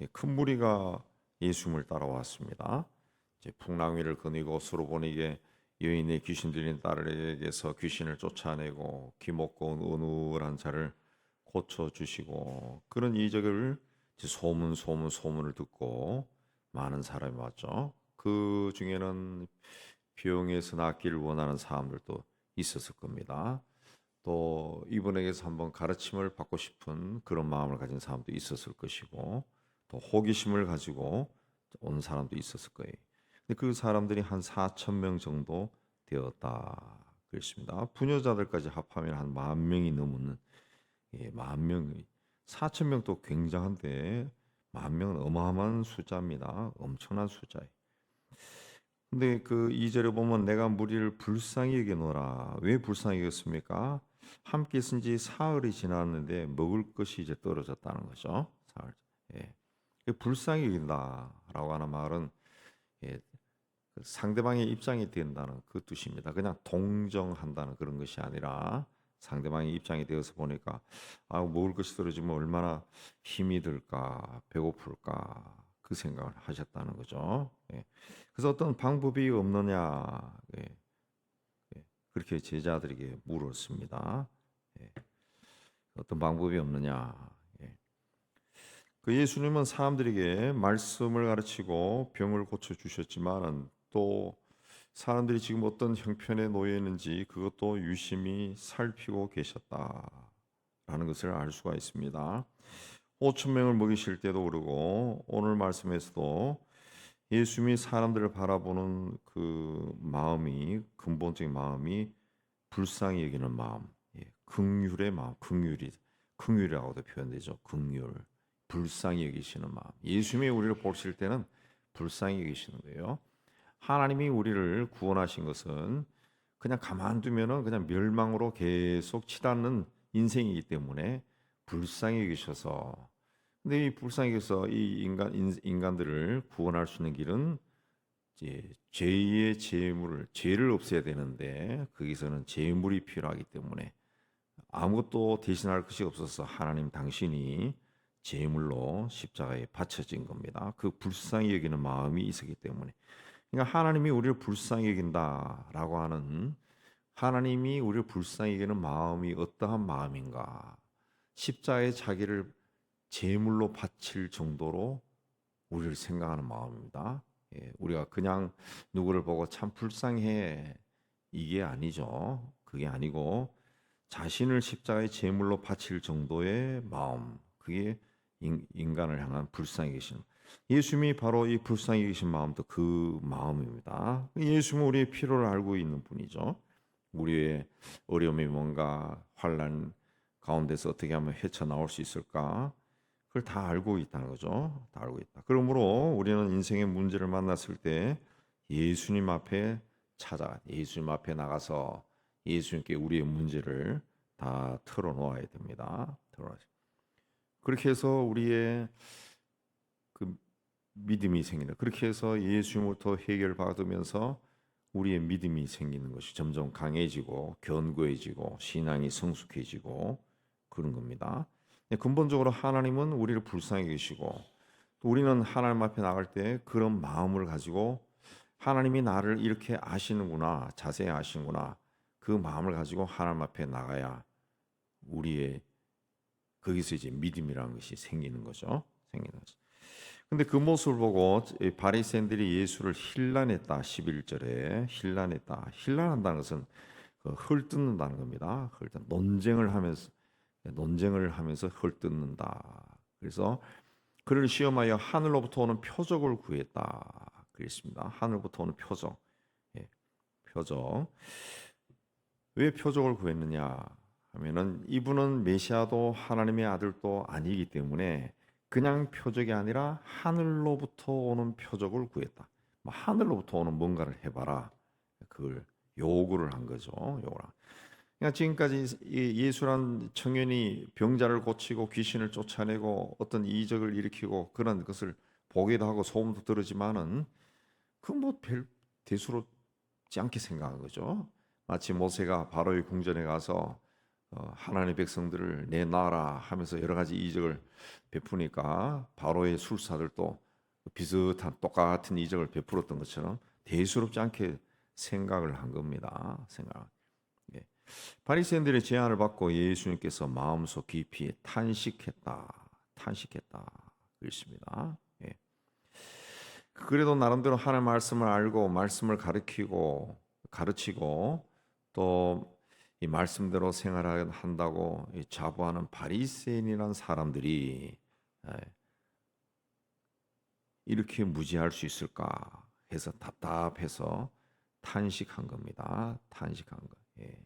큰 무리가 예수님을 따라왔습니다. 이제 풍랑 위를 거니고 서로 보니게 여인의 귀신 들린 딸에게서 귀신을 쫓아내고 기먹고 온 어눌한 자를 고쳐 주시고, 그런 이적을 이제 소문을 듣고 많은 사람이 왔죠. 그 중에는 병에서 낫기를 원하는 사람들도 있었을 겁니다. 또 이분에게서 한번 가르침을 받고 싶은 그런 마음을 가진 사람도 있었을 것이고, 또 호기심을 가지고 온 사람도 있었을 거예요. 근데 그 사람들이 한 4천 명 정도 되었다 그랬습니다. 부녀자들까지 합하면 한 10,000명이 넘는, 10,000명이, 4천 명도 굉장한데 10,000명은 어마어마한 숫자입니다. 엄청난 숫자예요. 근데 그 2절에 보면 내가 무리를 불쌍히 여기노라. 왜 불쌍히 여겼습니까? 함께 쓴 지 사흘이 지났는데 먹을 것이 이제 떨어졌다는 거죠. 사흘. 예. 불쌍히 여긴다라고 하는 말은, 예, 그 상대방의 입장이 된다는 그 뜻입니다. 그냥 동정한다는 그런 것이 아니라 상대방의 입장이 되어서 보니까 먹을 것이 떨어지면 얼마나 힘이 들까, 배고플까, 그 생각을 하셨다는 거죠. 예. 그래서 어떤 방법이 없느냐, 예, 그렇게 제자들에게 물었습니다. 예. 어떤 방법이 없느냐. 예. 그 예수님은 사람들에게 말씀을 가르치고 병을 고쳐 주셨지만, 또 사람들이 지금 어떤 형편에 놓여 있는지 그것도 유심히 살피고 계셨다라는 것을 알 수가 있습니다. 5천 명을 먹이실 때도 그러고 오늘 말씀에서도 예수님이 사람들을 바라보는 그 마음이, 근본적인 마음이 불쌍히 여기는 마음, 긍휼의 마음, 긍휼이라고도 표현되죠. 긍휼, 불쌍히 여기시는 마음. 예수님이 우리를 보실 때는 불쌍히 여기시는 거예요. 하나님이 우리를 구원하신 것은 그냥 가만두면은 그냥 멸망으로 계속 치닫는 인생이기 때문에 불쌍히 여기셔서, 근데 이 불쌍히 여기서 이 인간들을 구원할 수 있는 길은 이제 죄를 없애야 되는데 거기서는 제물이 필요하기 때문에 아무것도 대신할 것이 없어서 하나님 당신이 제물로 십자가에 바쳐진 겁니다. 그 불쌍히 여기는 마음이 있었기 때문에. 그러니까 하나님이 우리를 불쌍히 여긴다라고 하는, 하나님이 우리를 불쌍히 여기는 마음이 어떠한 마음인가? 십자가에 자기를 제물로 바칠 정도로 우리를 생각하는 마음입니다. 우리가 그냥 누구를 보고 참 불쌍해, 이게 아니죠. 그게 아니고 자신을 십자가에 제물로 바칠 정도의 마음, 그게 인간을 향한 불쌍히 계신, 예수님이 바로 이 불쌍히 계신 마음도 그 마음입니다. 예수님은 우리의 필요를 알고 있는 분이죠. 우리의 어려움이 뭔가, 환난 가운데서 어떻게 하면 헤쳐나올 수 있을까, 그걸 다 알고 있다는 거죠. 다 알고 있다. 그러므로 우리는 인생의 문제를 만났을 때 예수님 앞에 예수님 앞에 나가서 예수님께 우리의 문제를 다 털어놓아야 됩니다. 그렇게 해서 우리의 그 믿음이 생긴다. 그렇게 해서 예수님부터 해결받으면서 우리의 믿음이 생기는 것이 점점 강해지고 견고해지고 신앙이 성숙해지고 그런 겁니다. 근본적으로 하나님은 우리를 불쌍히 계시고, 또 우리는 하나님 앞에 나갈 때 그런 마음을 가지고 하나님이 나를 이렇게 아시는구나, 자세히 아시는구나, 그 마음을 가지고 하나님 앞에 나가야 우리의, 거기서 이제 믿음이라는 것이 생기는 거죠. 생기는 거죠. 근데 그 모습을 보고 바리새인들이 예수를 힐난했다. 11절에 힐난했다. 힐난한다는 것은 헐뜯는다는 겁니다. 논쟁을 하면서 헐뜯는다. 그래서 그를 시험하여 하늘로부터 오는 표적을 구했다. 그랬습니다. 하늘부터 오는 표적. 표적. 왜 표적을 구했느냐 하면은, 이분은 메시아도 하나님의 아들도 아니기 때문에 그냥 표적이 아니라 하늘로부터 오는 표적을 구했다. 하늘로부터 오는 뭔가를 해봐라. 그걸 요구를 한 거죠. 그러니까 지금까지 예수란 청년이 병자를 고치고 귀신을 쫓아내고 어떤 이적을 일으키고 그런 것을 보기도 하고 소문도 들었지만은 그 뭐 별 대수롭지 않게 생각한 거죠. 마치 모세가 바로의 궁전에 가서 하나님의 백성들을 내놔라 하면서 여러 가지 이적을 베푸니까 바로의 술사들도 비슷한 똑같은 이적을 베풀었던 것처럼 대수롭지 않게 생각을 한 겁니다. 생각. 예. 바리새인들의 제안을 받고 예수님께서 마음속 깊이 탄식했다. 그랬습니다. 예. 그래도 나름대로 하나님의 말씀을 알고 말씀을 가르치고 또 이 말씀대로 생활한다고 자부하는 바리새인이라는 사람들이 이렇게 무지할 수 있을까 해서 답답해서 탄식한 겁니다. 탄식한 거. 예.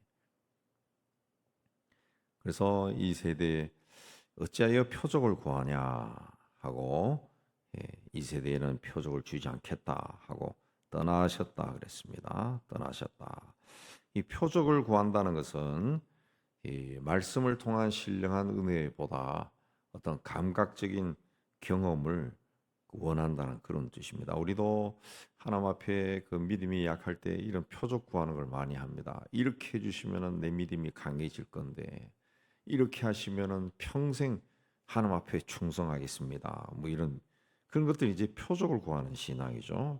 그래서 이 세대에 어찌하여 표적을 구하냐 하고 이 세대에는 표적을 주지 않겠다 하고 떠나셨다 그랬습니다. 떠나셨다. 이 표적을 구한다는 것은 이 말씀을 통한 신령한 은혜보다 어떤 감각적인 경험을 원한다는 그런 뜻입니다. 우리도 하나님 앞에 그 믿음이 약할 때 이런 표적 구하는 걸 많이 합니다. 이렇게 해주시면은 내 믿음이 강해질 건데 이렇게 하시면은 평생 하나님 앞에 충성하겠습니다. 뭐 이런 그런 것들이 이제 표적을 구하는 신앙이죠.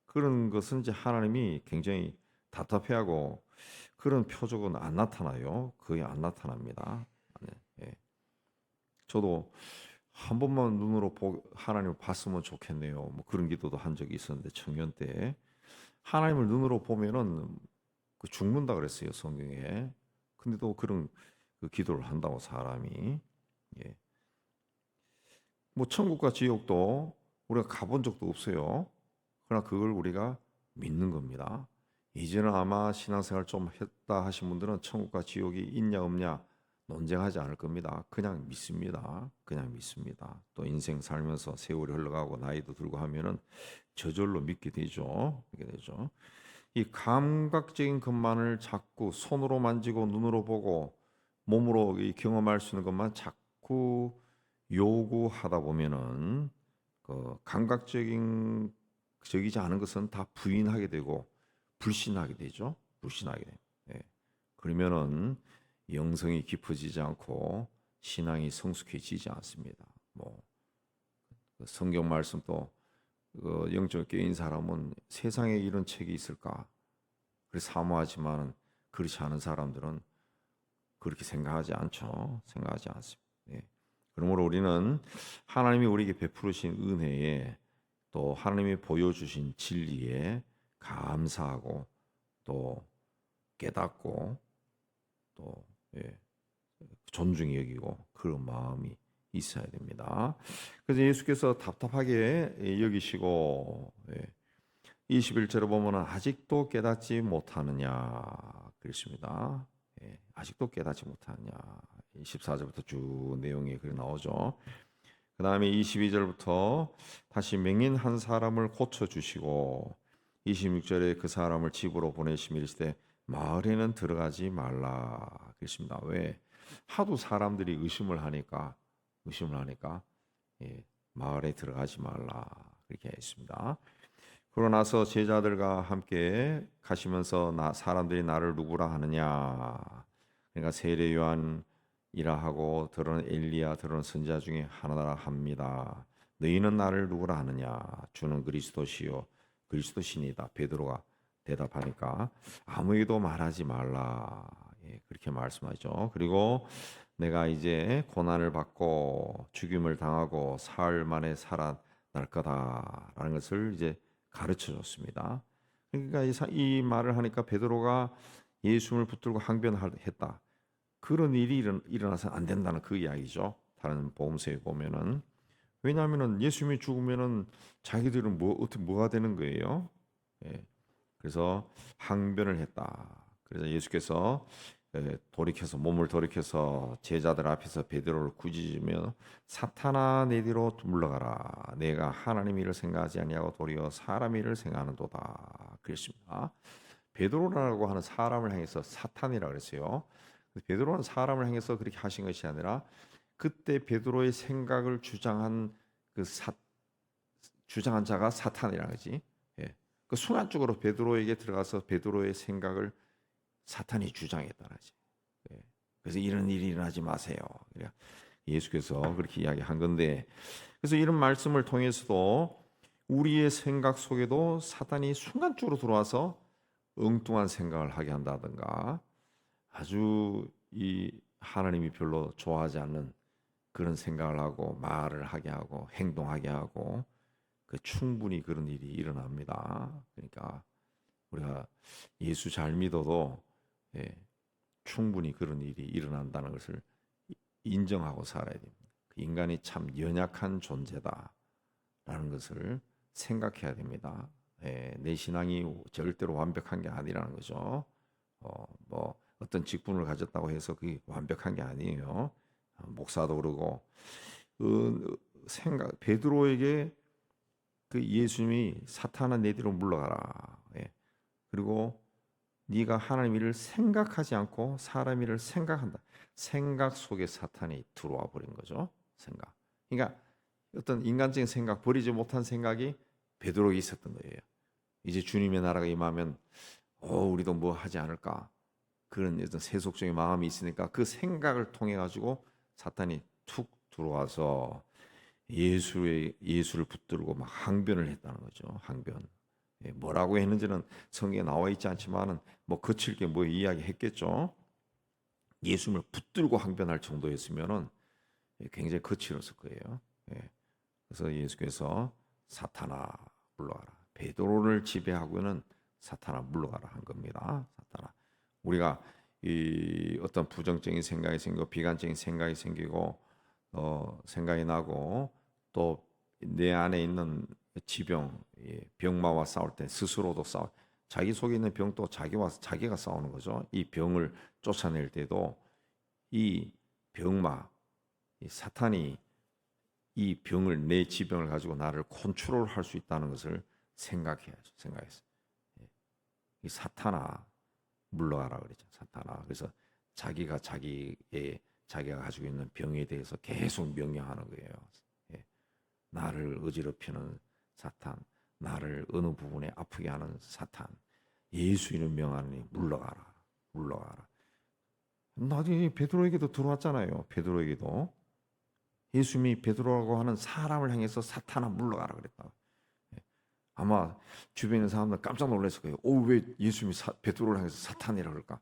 그런 것은 이제 하나님이 굉장히 답답해하고 그런 표적은 안 나타나요. 거의 안 나타납니다. 네, 예. 저도 한 번만 하나님을 봤으면 좋겠네요. 뭐 그런 기도도 한 적이 있었는데 청년 때 하나님을 눈으로 보면은 죽는다 그랬어요 성경에. 근데도 그런 그 기도를 한다고 사람이. 예. 뭐 천국과 지옥도 우리가 가본 적도 없어요. 그러나 그걸 우리가 믿는 겁니다. 이제는 아마 신앙생활 좀 했다 하신 분들은 천국과 지옥이 있냐 없냐 논쟁하지 않을 겁니다. 그냥 믿습니다. 그냥 믿습니다. 또 인생 살면서 세월이 흘러가고 나이도 들고 하면은 저절로 믿게 되죠. 믿게 되죠. 이 감각적인 것만을 자꾸 손으로 만지고 눈으로 보고 몸으로 경험할 수 있는 것만 자꾸 요구하다 보면은 그 감각적인 적이지 않은 것은 다 부인하게 되고 불신하게 되죠. 불신하게 돼요. 예. 그러면은 영성이 깊어지지 않고 신앙이 성숙해지지 않습니다. 뭐 성경 말씀도 영적 깨인 사람은 세상에 이런 책이 있을까? 그래 사모하지만 그렇지 않은 사람들은 그렇게 생각하지 않죠. 생각하지 않습니다. 예. 그러므로 우리는 하나님이 우리에게 베푸신 은혜에 또 하나님이 보여주신 진리에 감사하고 또 깨닫고 또 예, 존중히 여기고 그런 마음이 있어야 됩니다. 그래서 예수께서 답답하게 여기시고 21절에 보면 아직도 깨닫지 못하느냐 그랬습니다. 아직도 깨닫지 못하느냐 14절부터 쭉 내용이 그렇게 나오죠. 그 다음에 22절부터 다시 맹인 한 사람을 고쳐주시고 26절에 그 사람을 집으로 보내시며 이르시되 마을에는 들어가지 말라 그랬습니다. 왜? 하도 사람들이 의심을 하니까 마을에 들어가지 말라 그렇게 했습니다. 그러고 나서 제자들과 함께 가시면서 사람들이 나를 누구라 하느냐 그러니까 세례 요한이라 하고 들은 엘리야 들은 선지자 중에 하나라 합니다. 너희는 나를 누구라 하느냐 주는 그리스도시요 그리스도시니다. 베드로가 대답하니까 아무에게도 말하지 말라 그렇게 말씀하죠. 그리고 내가 이제 고난을 받고 죽임을 당하고 사흘 만에 살아날 거다라는 것을 이제 가르쳐 줬습니다. 그러니까 이 말을 하니까 베드로가 예수를 붙들고 항변했다. 그런 일이 일어나서 안 된다는 그 이야기죠. 다른 복음서에 보면은 왜냐하면은 예수님이 죽으면은 자기들은 어떻게 뭐가 되는 거예요? 예. 그래서 항변을 했다. 그래서 예수께서 몸을 돌이켜서 제자들 앞에서 베드로를 꾸짖으며 사탄아 내 뒤로 물러가라. 내가 하나님 일을 생각하지 아니하고 도리어 사람 일을 생각하는도다. 그랬습니다. 베드로라고 하는 사람을 향해서 사탄이라 그랬어요. 베드로는 사람을 향해서 그렇게 하신 것이 아니라 그때 베드로의 생각을 주장한 주장한 자가 사탄이라 그러지. 예. 그 순간적으로 베드로에게 들어가서 베드로의 생각을 사탄이 주장했다는 거지. 예. 그래서 이런 일이 일어나지 마세요. 예수께서 그렇게 이야기한 건데, 그래서 이런 말씀을 통해서도 우리의 생각 속에도 사탄이 순간적으로 들어와서 엉뚱한 생각을 하게 한다든가, 아주 이 하나님이 별로 좋아하지 않는 그런 생각을 하고 말을 하게 하고 행동하게 하고, 충분히 그런 일이 일어납니다. 그러니까 우리가 예수 잘 믿어도 예, 충분히 그런 일이 일어난다는 것을 인정하고 살아야 됩니다. 인간이 참 연약한 존재다라는 것을 생각해야 됩니다. 내 신앙이 절대로 완벽한 게 아니라는 거죠. 뭐 어떤 직분을 가졌다고 해서 그게 완벽한 게 아니에요. 목사도 그러고 생각 베드로에게 그 예수님이 사탄아 내 뒤로 물러가라. 그리고 네가 하나님 일을 생각하지 않고 사람 일을 생각한다. 생각 속에 사탄이 들어와 버린 거죠. 생각. 그러니까 어떤 인간적인 생각, 버리지 못한 생각이 베드로에게 있었던 거예요. 이제 주님의 나라가 임하면 우리도 뭐 하지 않을까? 그런 어떤 세속적인 마음이 있으니까 그 생각을 통해 가지고 사탄이 툭 들어와서 예수를 붙들고 막 항변을 했다는 거죠. 항변. 뭐라고 했는지는 성경에 나와 있지 않지만은 뭐 거칠 게 뭐 이야기했겠죠. 예수님을 붙들고 항변할 정도였으면은 굉장히 거칠었을 거예요. 그래서 예수께서 사탄아 물러가라. 베드로를 지배하고는 사탄아 물러가라 한 겁니다. 사탄아. 우리가 이 어떤 부정적인 생각이 생기고 비관적인 생각이 생기고 생각이 나고 또 내 안에 있는 지병, 병마와 싸울 때 스스로도 자기 속에 있는 병도 자기가 싸우는 거죠. 이 병을 쫓아낼 때도 이 병마, 이 사탄이 이 병을 내 지병을 가지고 나를 컨트롤할 수 있다는 것을 생각해야죠. 생각해서 이 사탄아 물러가라 그러죠. 사탄아. 그래서 자기가 가지고 있는 병에 대해서 계속 명령하는 거예요. 나를 어지럽히는 사탄, 나를 어느 부분에 아프게 하는 사탄, 예수 이름 명하니 물러가라, 물러가라. 나중에 베드로에게도 들어왔잖아요. 베드로에게도 예수님이 베드로라고 하는 사람을 향해서 사탄아 물러가라 그랬다. 아마 주변에 있는 사람들 깜짝 놀랐을 거예요. 왜 예수님이 베드로를 향해서 사탄이라 그럴까?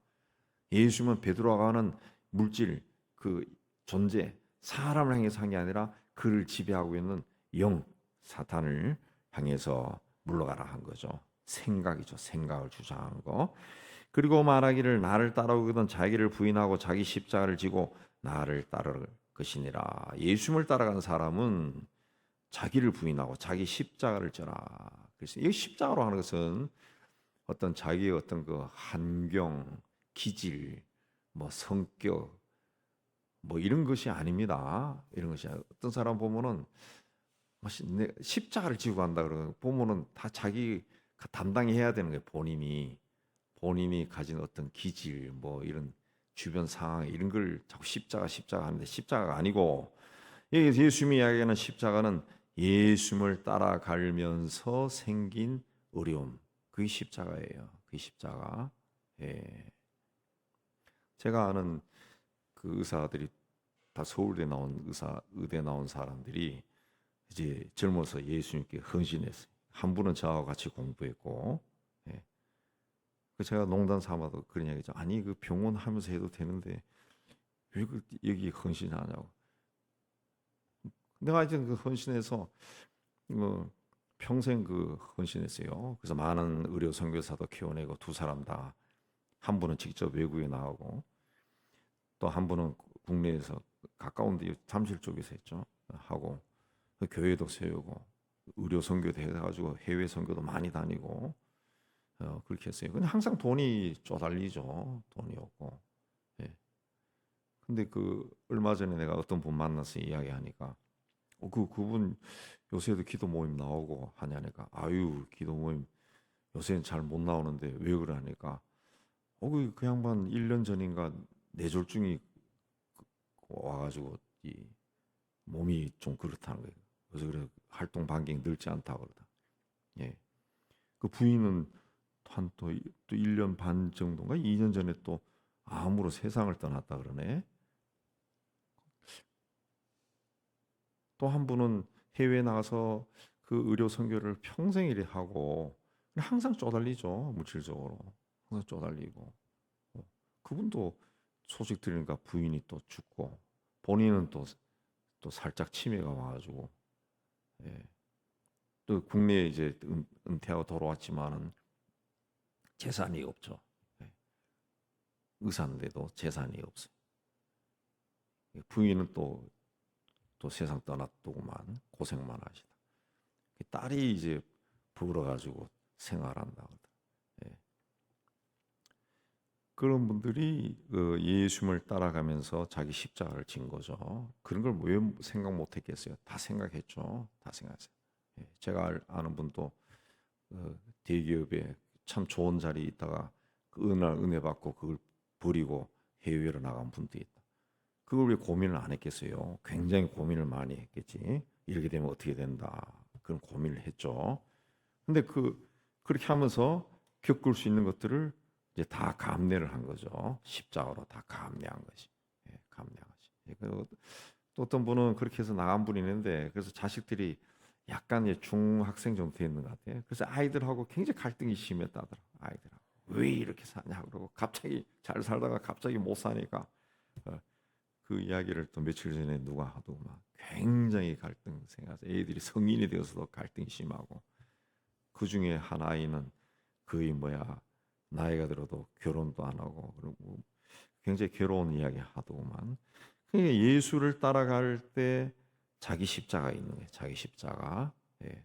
예수님은 베드로가 하는 물질, 그 존재, 사람을 향해서 한 게 아니라 그를 지배하고 있는 영, 사탄을 향해서 물러가라 한 거죠. 생각이죠. 생각을 주장하는 거. 그리고 말하기를 나를 따라오거든 자기를 부인하고 자기 십자가를 지고 나를 따를 것이니라. 예수님을 따라가는 사람은 자기를 부인하고 자기 십자가를 져라. 그래서 이 십자가로 하는 것은 어떤 자기의 어떤 그 환경, 기질, 뭐 성격, 뭐 이런 것이 아닙니다. 이런 것이 어떤 사람 보면은 십자가를 지고 간다 그러면 보면은 다 자기 담당해야 되는 거예요. 본인이 가진 어떤 기질, 뭐 이런 주변 상황 이런 걸 자꾸 십자가 하는데 십자가가 아니고 예수님이 이야기하는 십자가는 예수님을 따라가면서 생긴 어려움, 그게 십자가예요. 그 십자가. 제가 아는 그 의사들이 다 서울대 나온 의대 나온 사람들이 이제 젊어서 예수님께 헌신했어요. 한 분은 저하고 같이 공부했고, 제가 농담 삼아도 그런 얘기죠. 아니 그 병원 하면서 해도 되는데 왜 여기 헌신하냐고. 내가 이제 그 헌신해서 평생 그 헌신했어요. 그래서 많은 의료 선교사도 키워내고 두 사람 다 한 분은 직접 외국에 나가고 또 한 분은 국내에서 가까운데 잠실 쪽에서 했죠. 하고 교회도 세우고 의료 선교도 해가지고 해외 선교도 많이 다니고 그렇게 했어요. 근데 항상 돈이 쪼달리죠. 돈이 없고. 근데 그 얼마 전에 내가 어떤 분 만나서 이야기하니까 그분 요새도 기도 모임 나오고 하냐니까 아유 기도 모임 요새는 잘 못 나오는데 왜 그러니까 그 양반 1년 전인가 뇌졸중이 와가지고 이 몸이 좀 그렇다는 거예요. 그래서 그래 활동 반경이 넓지 않다고 그러다. 그 부인은 한 또 1년 반 정도인가 2년 전에 또 암으로 세상을 떠났다 그러네. 또 한 분은 해외에 나가서 그 의료 선교를 평생 이래 하고 항상 쪼달리죠. 물질적으로 항상 쪼달리고. 그분도 소식 들으니까 부인이 또 죽고 본인은 또 살짝 치매가 와가지고, 예. 또 국내에 이제 은퇴하고 돌아왔지만은 재산이 없죠. 예. 의사인데도 재산이 없어요. 부인은 또 세상 떠났더구만 고생만 하시다. 딸이 이제 벌어가지고 생활한다. 예. 그런 분들이 그 예수님을 따라가면서 자기 십자가를 진 거죠. 그런 걸 왜 생각 못했겠어요? 다 생각했죠. 다 생각했어요. 예. 제가 아는 분도 대기업에 참 좋은 자리에 있다가 그 어느 날 은혜 받고 그걸 버리고 해외로 나간 분도 있다. 그걸 왜 고민을 안 했겠어요? 굉장히 고민을 많이 했겠지. 이렇게 되면 어떻게 된다. 그런 고민을 했죠. 근데 그렇게 하면서 겪을 수 있는 것들을 이제 다 감내를 한 거죠. 십자가로 다 감내한 것이. 예, 감내한 것이. 예, 또 어떤 분은 그렇게 해서 나간 분이 있는데 그래서 자식들이 약간 이제 중학생 정도 됐는 것 같아요. 그래서 아이들하고 굉장히 갈등이 심했다더라. 아이들하고 왜 이렇게 사냐 그러고 갑자기 잘 살다가 갑자기 못 사니까 어, 그 이야기를 또 며칠 전에 누가 하더구만. 굉장히 갈등 생겨서 애들이 성인이 되어서도 갈등이 심하고 그 중에 한 아이는 거의 나이가 들어도 결혼도 안 하고 그리고 굉장히 괴로운 이야기 하더구만. 그러니까 예수를 따라갈 때 자기 십자가 있는 거예요. 자기 십자가. 예.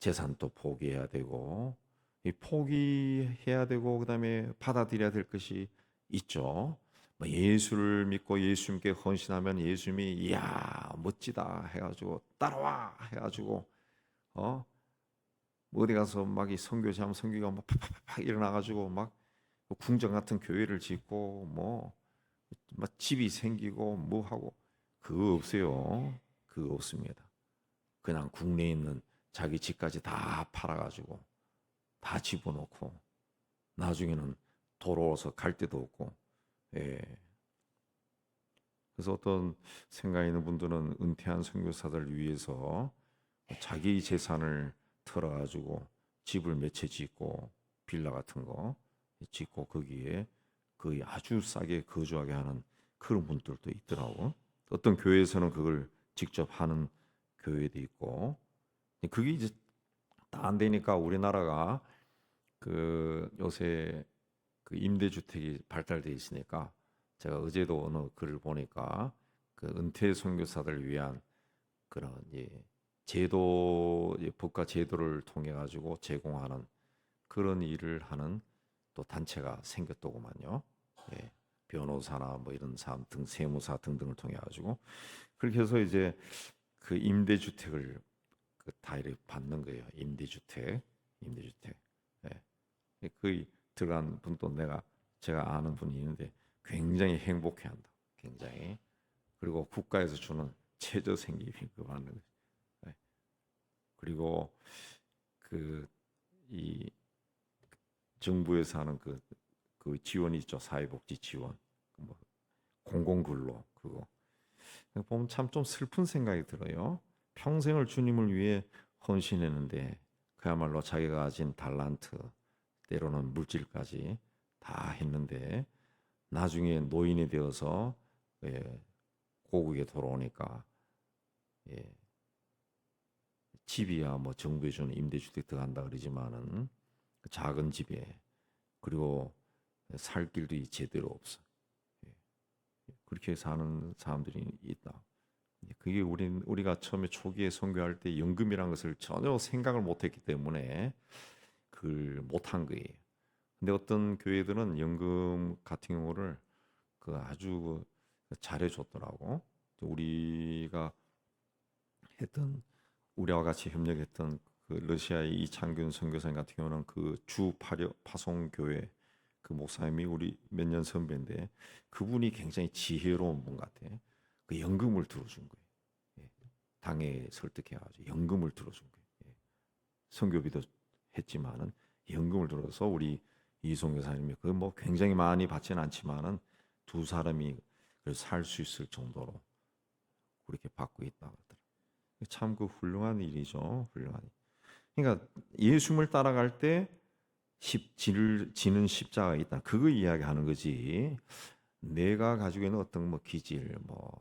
재산도 포기해야 되고 이 포기해야 되고 그다음에 받아들여야 될 것이 있죠. 예수를 믿고 예수님께 헌신하면 예수님이 이야 멋지다 해가지고 따라와 해가지고 어 어디 가서 막 이 선교사하면 선교가 막 팍팍팍 일어나가지고 막 궁전 같은 교회를 짓고 막 집이 생기고 뭐 하고 그거 없어요. 그거 없습니다. 그냥 국내에 있는 자기 집까지 다 팔아가지고 다 집어넣고 나중에는 돌아와서 갈 데도 없고, 예. 그래서 어떤 생각 있는 분들은 은퇴한 선교사들을 위해서 자기 재산을 털어가지고 집을 몇 채 짓고 빌라 같은 거 짓고 거기에 거의 아주 싸게 거주하게 하는 그런 분들도 있더라고. 어떤 교회에서는 그걸 직접 하는 교회도 있고 그게 이제 다 안 되니까 우리나라가 그 요새 그 임대주택이 발달돼 있으니까 제가 어제도 어느 글을 보니까 그 은퇴 선교사들을 위한 그런 제도 법과 제도를 통해 가지고 제공하는 그런 일을 하는 또 단체가 생겼더구만요. 예, 변호사나 뭐 이런 사람 등 세무사 등등을 통해 가지고 그렇게 해서 이제 그 임대주택을 다 이렇게 받는 거예요. 임대주택. 예. 거의 들어간 분도 제가 아는 분이 있는데 굉장히 행복해한다. 굉장히. 그리고 국가에서 주는 최저생계비 그 받는 거예요. 예. 그리고 그 이 정부에서 하는 그 지원이 있죠. 사회복지 지원. 뭐 공공근로 그거. 보면 참 좀 슬픈 생각이 들어요. 평생을 주님을 위해 헌신했는데 그야말로 자기가 가진 달란트 때로는 물질까지 다 했는데 나중에 노인이 되어서 고국에 돌아오니까 예, 집이야 뭐 정부에 주는 임대주택 들어간다 그러지만은 그 작은 집에 그리고 살 길도 제대로 없어. 예, 그렇게 사는 사람들이 있다. 그게 우리가 처음에 초기에 선교할 때 연금이라는 것을 전혀 생각을 못했기 때문에 그걸 못한 거예요. 근데 어떤 교회들은 연금 같은 경우를 아주 잘해줬더라고. 우리가 했던 우리와 같이 협력했던 그 러시아의 이창균 선교사님 같은 경우는 그 주 파송 교회 그 목사님이 우리 몇 년 선배인데 그분이 굉장히 지혜로운 분 같아. 그 연금을 들어준 거예요. 예. 당에 설득해가지고 연금을 들어준 거예요. 예. 선교비도 했지만은 연금을 들어서 우리 이송 여사님이 그 뭐 굉장히 많이 받지는 않지만은 두 사람이 살 수 있을 정도로 그렇게 받고 있다고 하더라고요. 참 그 훌륭한 일이죠. 훌륭한 일. 그러니까 예수님을 따라갈 때 지는 십자가가 있다. 그거 이야기하는 거지. 내가 가지고 있는 어떤 뭐 기질, 뭐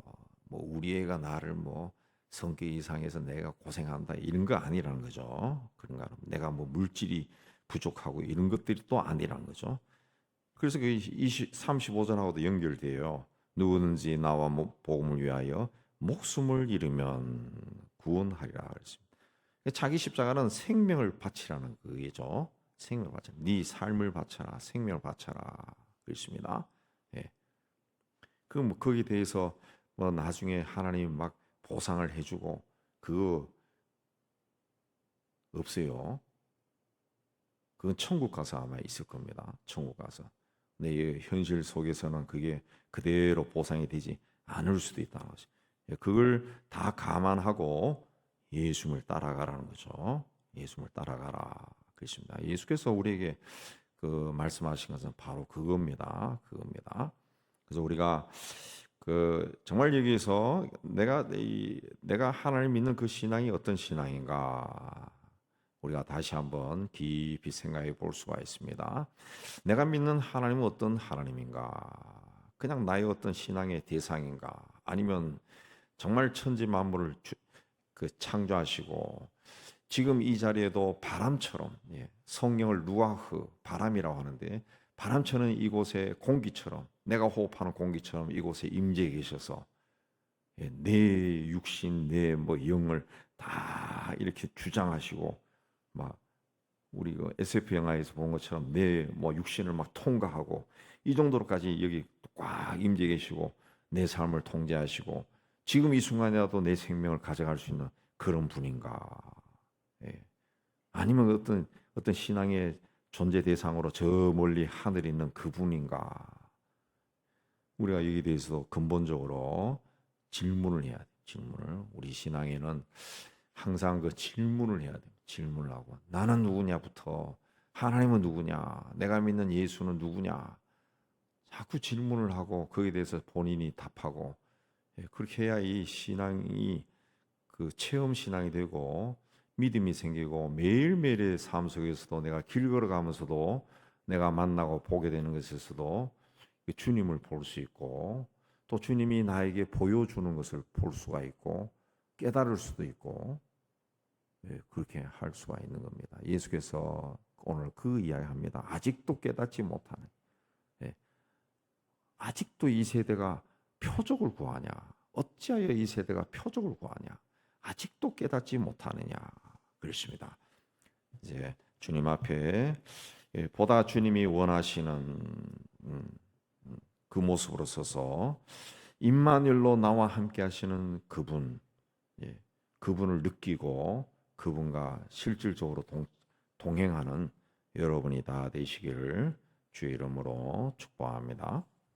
우리 애가 나를 뭐 성격 이상해서 내가 고생한다 이런 거 아니라는 거죠. 그런가 하면 내가 뭐 물질이 부족하고 이런 것들이 또 아니라는 거죠. 그래서 그 35절하고도 연결돼요. 누구든지 나와 복음을 위하여 목숨을 잃으면 구원하리라 그랬습니다. 자기 십자가는 생명을 바치라는 그게죠. 생명을 바쳐라. 네 삶을 바쳐라. 생명을 바쳐라. 그렇습니다. 예. 뭐 거기에 대해서 뭐 나중에 하나님 막 보상을 해주고 그거 없어요. 그건 천국 가서 아마 있을 겁니다. 천국 가서. 내 현실 속에서는 그게 그대로 보상이 되지 않을 수도 있다는 거죠. 예, 그걸 다 감안하고 예수님을 따라가라는 거죠. 예수님을 따라가라. 그렇습니다. 예수께서 우리에게 그 말씀하신 것은 바로 그겁니다. 그겁니다. 그래서 우리가 그 정말 여기서 내가 하나님 믿는 그 신앙이 어떤 신앙인가 우리가 다시 한번 깊이 생각해 볼 수가 있습니다. 내가 믿는 하나님은 어떤 하나님인가? 그냥 나의 어떤 신앙의 대상인가? 아니면 정말 천지 만물을 창조하시고 지금 이 자리에도 바람처럼 성령을 루아흐 바람이라고 하는데 바람처럼 이곳에 공기처럼 내가 호흡하는 공기처럼 이곳에 임재해 계셔서 내 육신 내 뭐 영을 다 이렇게 주장하시고 막 우리 그 SF 영화에서 본 것처럼 내 뭐 육신을 막 통과하고 이 정도로까지 여기 꽉 임재 계시고 내 삶을 통제하시고 지금 이 순간이라도 내 생명을 가져갈 수 있는 그런 분인가? 예. 아니면 어떤 신앙의 존재 대상으로 저 멀리 하늘에 있는 그분인가? 우리가 여기에 대해서 근본적으로 질문을 해야 돼. 질문을 우리 신앙에는 항상 그 질문을 해야 돼. 질문을 하고 나는 누구냐부터 하나님은 누구냐? 내가 믿는 예수는 누구냐? 자꾸 질문을 하고 거기에 대해서 본인이 답하고 그렇게 해야 이 신앙이 그 체험 신앙이 되고 믿음이 생기고 매일매일의 삶 속에서도 내가 길 걸어가면서도 내가 만나고 보게 되는 것에서도 주님을 볼 수 있고 또 주님이 나에게 보여주는 것을 볼 수가 있고 깨달을 수도 있고 그렇게 할 수가 있는 겁니다. 예수께서 오늘 그 이야기합니다. 아직도 깨닫지 못하는 아직도 이 세대가 표적을 구하냐? 어찌하여 이 세대가 표적을 구하냐? 아직도 깨닫지 못하느냐? 그렇습니다. 이제 주님 앞에 보다 주님이 원하시는 그 모습으로 서서 임마누엘로 나와 함께 하시는 그분, 그분을 느끼고 그분과 실질적으로 동행하는 여러분이 다 되시기를 주의 이름으로 축복합니다.